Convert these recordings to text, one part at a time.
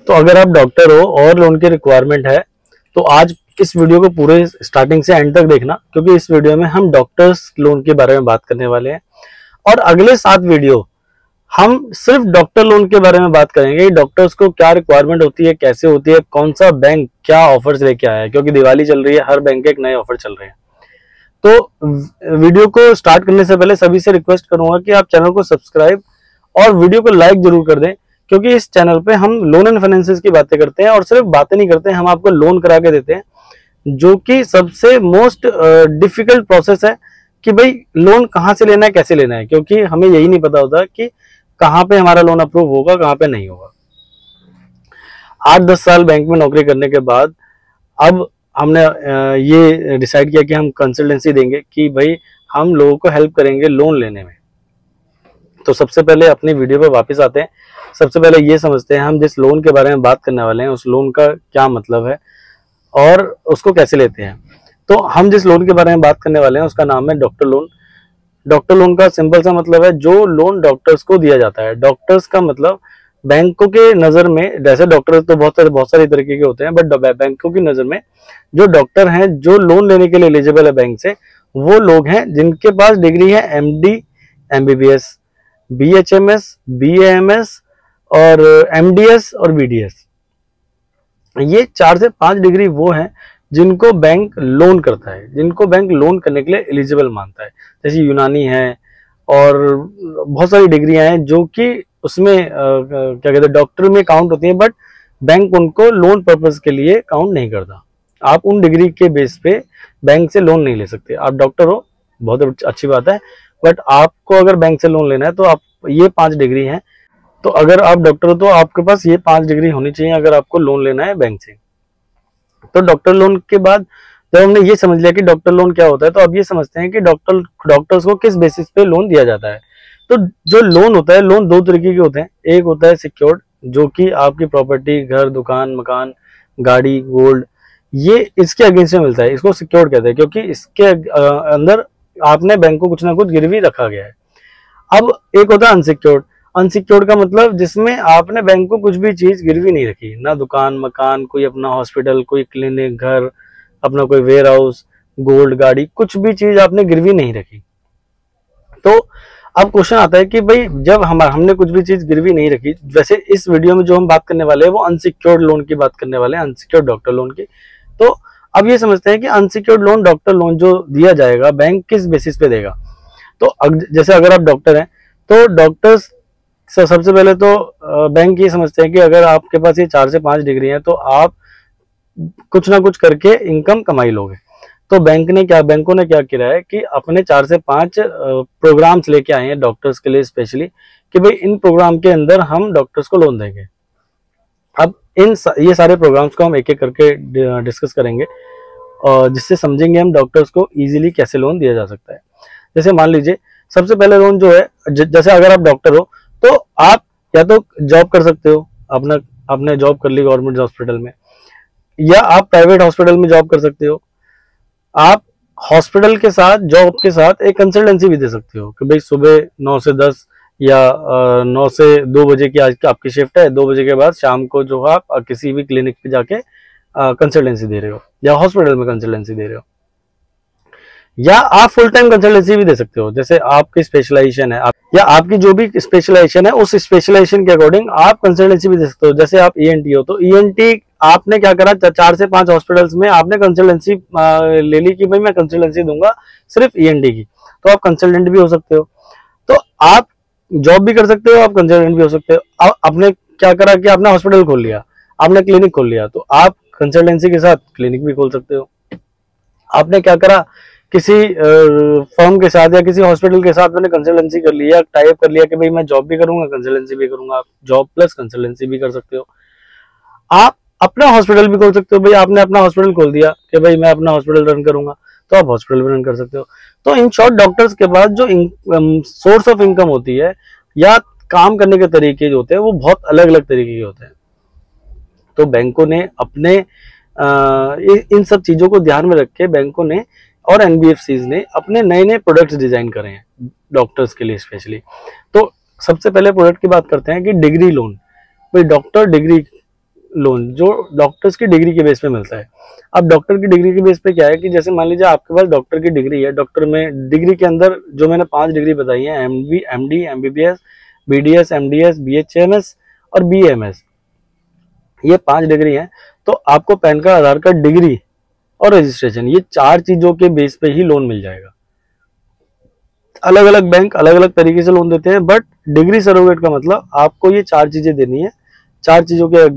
तो अगर आप डॉक्टर हो और लोन की रिक्वायरमेंट है तो आज इस वीडियो को पूरे स्टार्टिंग से एंड तक देखना, क्योंकि इस वीडियो में हम डॉक्टर्स लोन के बारे में बात करने वाले हैं। और अगले 7 वीडियो हम सिर्फ डॉक्टर लोन के बारे में बात करेंगे। डॉक्टर्स को क्या रिक्वायरमेंट होती है, कैसे होती है, कौन सा बैंक क्या ऑफर्स लेके आया है, क्योंकि दिवाली चल रही है, हर बैंक के एक नए ऑफर चल रहे हैं। तो वीडियो को स्टार्ट करने से पहले सभी से रिक्वेस्ट करूंगा कि आप चैनल को सब्सक्राइब और वीडियो को लाइक जरूर कर दें, क्योंकि इस चैनल पे हम लोन एंड फाइनेंसेस की बातें करते हैं। और सिर्फ बातें नहीं करते हैं, हम आपको लोन करा के देते हैं, जो कि सबसे मोस्ट डिफिकल्ट प्रोसेस है कि भाई लोन कहाँ से लेना है, कैसे लेना है, क्योंकि हमें यही नहीं पता होता कि कहाँ पे हमारा लोन अप्रूव होगा, कहाँ पे नहीं होगा। 8-10 साल बैंक में नौकरी करने के बाद अब हमने ये डिसाइड किया कि हम कंसल्टेंसी देंगे, कि भाई हम लोगों को हेल्प करेंगे लोन लेने में। तो सबसे पहले अपनी वीडियो पर वापस आते हैं। सबसे पहले ये समझते हैं हम जिस लोन के बारे में बात करने वाले हैं उस लोन का क्या मतलब है और उसको कैसे लेते हैं। तो हम जिस लोन के बारे में बात करने वाले हैं उसका नाम है डॉक्टर लोन। डॉक्टर लोन का सिंपल सा मतलब है जो लोन डॉक्टर्स को दिया जाता है। डॉक्टर्स का मतलब बैंकों के नजर में, जैसे डॉक्टर तो बहुत सारे तरीके के होते हैं, बट बैंकों की नजर में जो डॉक्टर हैं जो लोन लेने के लिए एलिजिबल है बैंक से, वो लोग हैं जिनके पास डिग्री है MD, MBBS, BHMS, BAMS और MDS और BDS। ये 4 से 5 डिग्री वो हैं जिनको बैंक लोन करता है, जिनको बैंक लोन करने के लिए एलिजिबल मानता है। जैसे यूनानी है और बहुत सारी डिग्रियां हैं जो कि उसमें क्या कहते हैं डॉक्टर में काउंट होती हैं, बट बैंक उनको लोन पर्पस के लिए काउंट नहीं करता। आप उन डिग्री के बेस पे बैंक से लोन नहीं ले सकते। आप डॉक्टर हो, बहुत अच्छी बात है, बट आपको अगर बैंक से लोन लेना है तो आप ये 5 डिग्री हैं। तो अगर आप डॉक्टर हो तो आपके पास ये 5 डिग्री होनी चाहिए अगर आपको लोन लेना है बैंक से। तो डॉक्टर लोन के बाद जब हमने ये समझ लिया कि डॉक्टर लोन क्या होता है, तो अब ये समझते हैं कि डॉक्टर्स को किस बेसिस पे लोन दिया जाता है। तो जो लोन होता है, लोन 2 तरीके के होते हैं। एक होता है सिक्योर्ड, जो कि आपकी प्रॉपर्टी, घर, दुकान, मकान, गाड़ी, गोल्ड, ये इसके अगेंस्ट में मिलता है। इसको सिक्योर्ड कहते हैं, क्योंकि इसके अंदर आपने बैंक को कुछ ना कुछ गिरवी रखा गया है। अब एक होता है अनसिक्योर्ड। अनसिक्योर्ड का मतलब जिसमें आपने बैंक को कुछ भी चीज गिरवी नहीं रखी, ना दुकान, मकान, कोई अपना हॉस्पिटल, कोई क्लिनिक, घर, अपना कोई वेयर हाउस, गोल्ड, गाड़ी, कुछ भी चीज आपने गिरवी नहीं रखी। तो अब क्वेश्चन आता है कि भाई जब हमने कुछ भी चीज गिरवी नहीं रखी, वैसे इस वीडियो में जो हम बात करने वाले हैं वो अनसिक्योर्ड लोन की बात करने वाले हैं, अनसिक्योर्ड डॉक्टर लोन की। तो अब ये समझते हैं कि अनसिक्योर्ड लोन, डॉक्टर लोन जो दिया जाएगा बैंक किस बेसिस पे देगा। तो जैसे अगर आप डॉक्टर हैं तो डॉक्टर्स सबसे पहले तो बैंक ये समझते हैं कि अगर आपके पास ये 4 से 5 डिग्री है तो आप कुछ ना कुछ करके इनकम कमाई लोगे। तो बैंकों ने क्या किया है कि अपने 4 से 5 प्रोग्राम्स लेके आए हैं डॉक्टर्स के लिए स्पेशली, कि भाई इन प्रोग्राम के अंदर हम डॉक्टर्स को लोन देंगे। अब ये सारे प्रोग्राम्स को हम एक एक करके डिस्कस करेंगे और जिससे समझेंगे हम डॉक्टर्स को इजीली कैसे लोन दिया जा सकता है। जैसे मान लीजिए सबसे पहले लोन जो है, जैसे अगर आप डॉक्टर हो तो आप या तो जॉब कर सकते हो, आपने जॉब कर ली गवर्नमेंट हॉस्पिटल में, या आप प्राइवेट हॉस्पिटल में जॉब कर सकते हो। आप हॉस्पिटल के साथ, जॉब के साथ एक कंसल्टेंसी भी दे सकते हो कि भाई सुबह 9 से 10 या 9 से 2 बजे की आज आपकी शिफ्ट है, 2 बजे के बाद शाम को जो आप किसी भी क्लिनिक पे जाके कंसल्टेंसी दे रहे हो या हॉस्पिटल में कंसल्टेंसी दे रहे हो। या आप फुल टाइम कंसल्टेंसी भी दे सकते हो, जैसे आपकी स्पेशलाइजेशन है या आपकी जो भी स्पेशलाइजेशन है उस स्पेशलाइजेशन के अकॉर्डिंग आप कंसल्टेंसी भी दे सकते हो। जैसे आप ENT हो तो ENT आपने क्या करा, 4 से 5 हॉस्पिटल्स में आपने कंसल्टेंसी ले ली कि भाई मैं कंसल्टेंसी दूंगा सिर्फ ENT की, तो आप कंसल्टेंट भी हो सकते हो। तो आप जॉब भी कर सकते हो, आप कंसल्टेंट भी हो सकते हो। आपने क्या करा कि आपने हॉस्पिटल खोल लिया, आपने क्लिनिक खोल लिया, तो आप कंसल्टेंसी के साथ क्लिनिक भी खोल सकते हो। आपने क्या करा, किसी फर्म के साथ या किसी हॉस्पिटल के साथ मैंने कंसल्टेंसी कर लिया, टाइप कर लिया कि भाई मैं जॉब भी करूंगा, कंसल्टेंसी भी करूंगा, आप जॉब प्लस कंसल्टेंसी भी कर सकते हो। आप अपना हॉस्पिटल भी खोल सकते हो, भाई आपने अपना हॉस्पिटल खोल दिया कि भाई मैं अपना हॉस्पिटल रन करूंगा, तो आप हॉस्पिटल भी रन कर सकते हो। तो इन शॉर्ट डॉक्टर्स के पास जो सोर्स ऑफ इनकम होती है या काम करने के तरीके जो होते हैं वो बहुत अलग अलग तरीके के होते हैं। तो बैंकों ने अपने इन सब चीजों को ध्यान में रख के बैंकों ने और NBFCs ने अपने नए नए प्रोडक्ट्स डिजाइन करे हैं डॉक्टर्स के लिए स्पेशली। तो सबसे पहले प्रोडक्ट की बात करते हैं कि डिग्री लोन। भाई डॉक्टर डिग्री लोन जो डॉक्टर्स की डिग्री के बेस पे मिलता है। अब डॉक्टर की डिग्री के बेस पे क्या है कि जैसे मान लीजिए आपके पास डॉक्टर की डिग्री है, डॉक्टर में डिग्री के अंदर जो मैंने 5 डिग्री बताई है, MD, MBBS, BDS, MDS, BHMS और बीएमएस, ये 5 डिग्री हैं। तो आपको पैन कार्ड, आधार कार्ड, डिग्री और रजिस्ट्रेशन, ये 4 चीजों के बेस पे ही लोन मिल जाएगा। अलग अलग बैंक अलग अलग तरीके से लोन देते हैं, बट डिग्री सरोगेट का मतलब आपको ये 4 चीजें देनी है। 4 चीजों के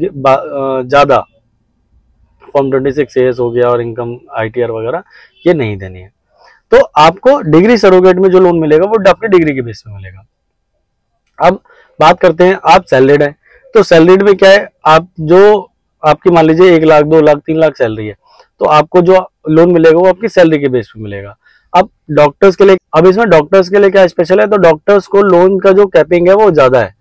ज्यादा फॉर्म 26 एस हो गया और इनकम आईटीआर वगैरह ये नहीं देनी है। तो आपको डिग्री सरोगेट में जो लोन मिलेगा वो आपकी डिग्री के बेस पे मिलेगा। अब बात करते हैं, आप सैलरीड है, तो सैलरीड में क्या है, आप जो आपकी मान लीजिए 1 लाख, 2 लाख, 3 लाख सैलरी है, तो आपको जो लोन मिलेगा वो आपकी सैलरी के बेस पे मिलेगा। अब डॉक्टर्स के लिए, अब इसमें डॉक्टर्स के लिए क्या स्पेशल है, तो डॉक्टर्स को लोन का जो कैपिंग है वो ज्यादा है।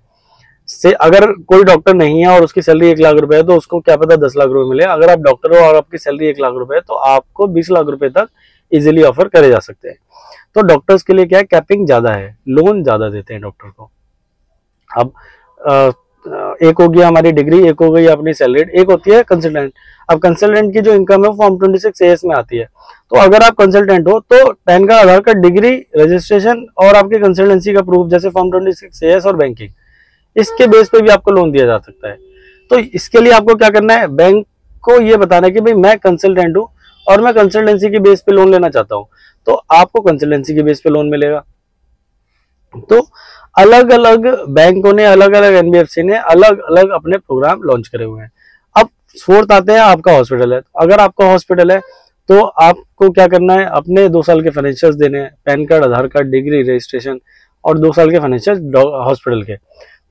से अगर कोई डॉक्टर नहीं है और उसकी सैलरी 1 लाख रुपए है, तो उसको क्या पता 10 लाख रुपए मिले। अगर आप डॉक्टर हो और आपकी सैलरी 1 लाख रुपए है, तो आपको 20 लाख रुपए तक इजीली ऑफर करे जा सकते हैं। तो डॉक्टर्स के लिए क्या है, कैपिंग ज्यादा है, लोन ज्यादा देते हैं डॉक्टर को। अब एक हो गया हमारी डिग्री, एक हो गई अपनी सैलरीड, एक होती है कंसल्टेंट। अब कंसल्टेंट की जो इनकम है वो फॉर्म 26 एएस में आती है। तो अगर आप कंसल्टेंट हो तो पैन कार्ड, आधार कार्ड, डिग्री, रजिस्ट्रेशन और आपकी कंसल्टेंसी का प्रूफ जैसे फॉर्म 26 एएस और बैंकिंग, इसके बेस पे भी आपको लोन दिया जा सकता है। तो इसके लिए आपको क्या करना है, बैंक को ये बताना है कि भाई मैं कंसल्टेंट हूँ और मैं कंसल्टेंसी के बेस पे लोन लेना चाहता हूँ, तो आपको कंसल्टेंसी के बेस पे लोन मिलेगा। तो अलग अलग बैंकों ने, अलग अलग एनबीएफसी ने अलग अलग अपने प्रोग्राम लॉन्च करे हुए हैं। अब फोर्थ आते हैं, आपका हॉस्पिटल है। अगर आपका हॉस्पिटल है तो आपको क्या करना है, अपने 2 साल के फाइनेंशियल्स देने हैं, पैन कार्ड, आधार कार्ड, डिग्री, रजिस्ट्रेशन और 2 साल के फाइनेंशियल हॉस्पिटल के।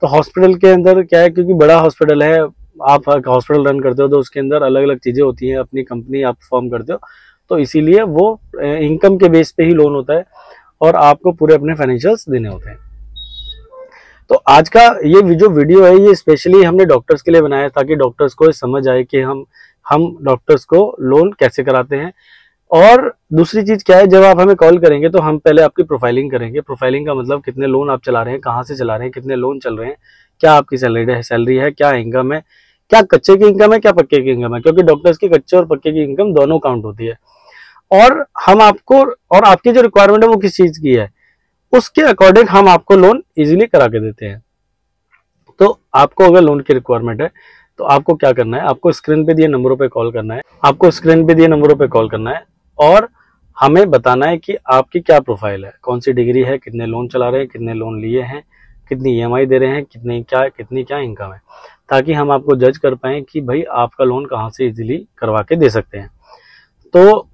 तो हॉस्पिटल के अंदर क्या है, क्योंकि बड़ा हॉस्पिटल है, आप हॉस्पिटल रन करते हो तो उसके अंदर अलग अलग चीजें होती हैं, अपनी कंपनी आप फॉर्म करते हो, तो इसीलिए वो इनकम के बेस पे ही लोन होता है और आपको पूरे अपने फाइनेंशियल्स देने होते हैं। तो आज का ये जो वीडियो है ये स्पेशली हमने डॉक्टर्स के लिए बनाया ताकि डॉक्टर्स को समझ आए कि हम डॉक्टर्स को लोन कैसे कराते हैं। और दूसरी चीज क्या है, जब आप हमें कॉल करेंगे तो हम पहले आपकी प्रोफाइलिंग करेंगे। प्रोफाइलिंग का मतलब कितने लोन आप चला रहे हैं, कहाँ से चला रहे हैं, कितने लोन चल रहे हैं, क्या आपकी सैलरी है, क्या इनकम है, क्या कच्चे की इनकम है, क्या पक्के की इनकम है, क्योंकि डॉक्टर्स की कच्चे और पक्के की इनकम दोनों काउंट होती है। और हम आपको, और आपकी जो रिक्वायरमेंट है वो किस चीज की है, उसके अकॉर्डिंग हम आपको लोन इजीली करा के देते हैं। तो आपको अगर लोन की रिक्वायरमेंट है तो आपको क्या करना है, आपको स्क्रीन पे दिए नंबरों पे कॉल करना है, और हमें बताना है कि आपकी क्या प्रोफाइल है, कौन सी डिग्री है, कितने लोन चला रहे हैं, कितने लोन लिए हैं, कितनी ईएमआई दे रहे हैं, कितनी क्या इनकम है, ताकि हम आपको जज कर पाए कि भाई आपका लोन कहाँ से इजीली करवा के दे सकते हैं। तो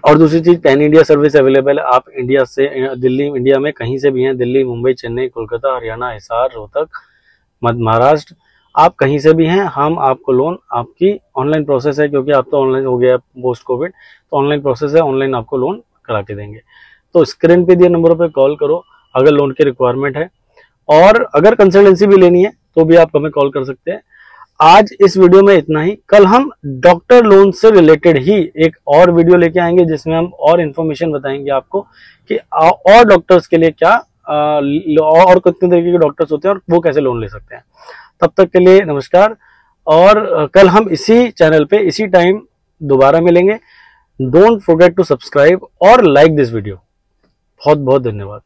और दूसरी चीज, पैन इंडिया सर्विस अवेलेबल है। आप इंडिया से, दिल्ली, इंडिया में कहीं से भी हैं, दिल्ली, मुंबई, चेन्नई, कोलकाता, हरियाणा, हिसार, रोहतक, महाराष्ट्र, आप कहीं से भी हैं, हम आपको लोन, आपकी ऑनलाइन प्रोसेस है, क्योंकि आप तो ऑनलाइन हो गया पोस्ट कोविड, तो ऑनलाइन प्रोसेस है, ऑनलाइन आपको लोन करा के देंगे। तो स्क्रीन पे दिए नंबरों पे कॉल करो अगर लोन की रिक्वायरमेंट है, और अगर कंसल्टेंसी भी लेनी है तो भी आप हमें कॉल कर सकते हैं। आज इस वीडियो में इतना ही। कल हम डॉक्टर लोन से रिलेटेड ही एक और वीडियो लेके आएंगे जिसमें हम और इन्फॉर्मेशन बताएंगे आपको कि और डॉक्टर्स के लिए क्या और कितने तरीके के डॉक्टर्स होते हैं और वो कैसे लोन ले सकते हैं। तब तक के लिए नमस्कार, और कल हम इसी चैनल पे इसी टाइम दोबारा मिलेंगे। डोंट फॉरगेट टू सब्सक्राइब और लाइक दिस वीडियो। बहुत बहुत धन्यवाद।